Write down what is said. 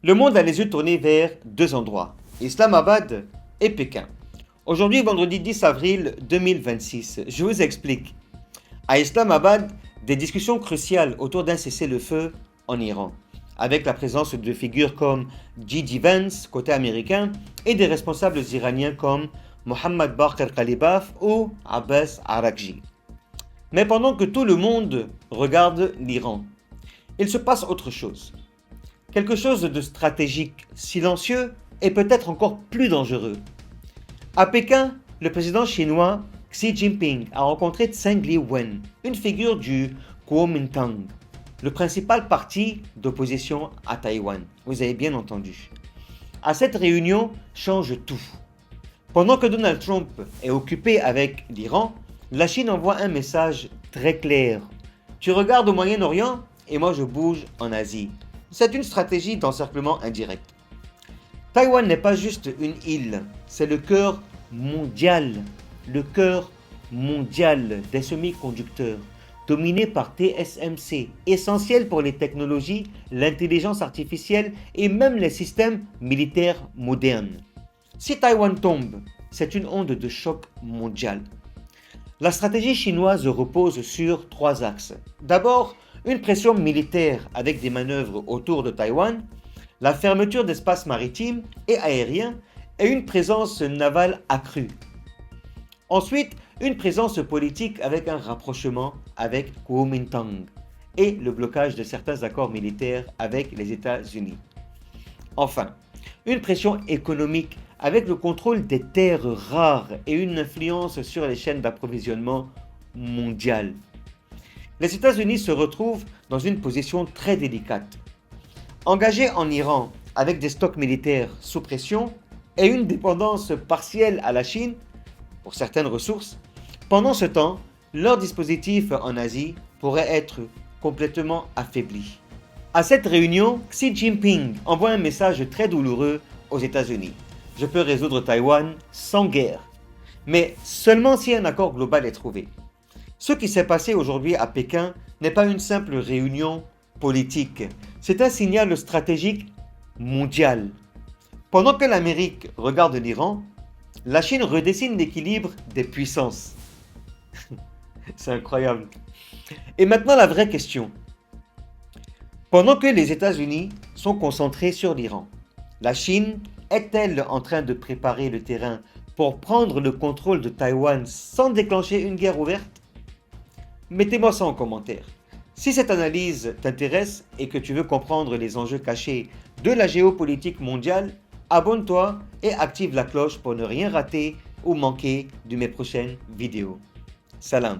Le monde a les yeux tournés vers deux endroits, Islamabad et Pékin. Aujourd'hui, vendredi 10 avril 2026, je vous explique. À Islamabad, des discussions cruciales autour d'un cessez-le-feu en Iran, avec la présence de figures comme J.D. Vance, côté américain, et des responsables iraniens comme Mohammad Baqir Ghalibaf ou Abbas Araghchi. Mais pendant que tout le monde regarde l'Iran, il se passe autre chose. Quelque chose de stratégique, silencieux et peut-être encore plus dangereux. À Pékin, le président chinois Xi Jinping a rencontré Tseng Li-wen, une figure du Kuomintang, le principal parti d'opposition à Taïwan. Vous avez bien entendu. À cette réunion change tout. Pendant que Donald Trump est occupé avec l'Iran, la Chine envoie un message très clair. Tu regardes au Moyen-Orient et moi je bouge en Asie. C'est une stratégie d'encerclement indirect. Taïwan n'est pas juste une île, c'est le cœur mondial des semi-conducteurs, dominé par TSMC, essentiel pour les technologies, l'intelligence artificielle et même les systèmes militaires modernes. Si Taïwan tombe, c'est une onde de choc mondial. La stratégie chinoise repose sur trois axes. D'abord, une pression militaire avec des manœuvres autour de Taïwan, la fermeture d'espaces maritimes et aériens et une présence navale accrue. Ensuite, une présence politique avec un rapprochement avec Kuomintang et le blocage de certains accords militaires avec les États-Unis. Enfin, une pression économique avec le contrôle des terres rares et une influence sur les chaînes d'approvisionnement mondiales. Les États-Unis se retrouvent dans une position très délicate. Engagés en Iran avec des stocks militaires sous pression et une dépendance partielle à la Chine pour certaines ressources, pendant ce temps, leur dispositif en Asie pourrait être complètement affaibli. À cette réunion, Xi Jinping envoie un message très douloureux aux États-Unis. Je peux résoudre Taïwan sans guerre, mais seulement si un accord global est trouvé. Ce qui s'est passé aujourd'hui à Pékin n'est pas une simple réunion politique, c'est un signal stratégique mondial. Pendant que l'Amérique regarde l'Iran, la Chine redessine l'équilibre des puissances. C'est incroyable. Et maintenant la vraie question. Pendant que les États-Unis sont concentrés sur l'Iran, la Chine est-elle en train de préparer le terrain pour prendre le contrôle de Taïwan sans déclencher une guerre ouverte? Mettez-moi ça en commentaire. Si cette analyse t'intéresse et que tu veux comprendre les enjeux cachés de la géopolitique mondiale, abonne-toi et active la cloche pour ne rien rater ou manquer de mes prochaines vidéos. Salam.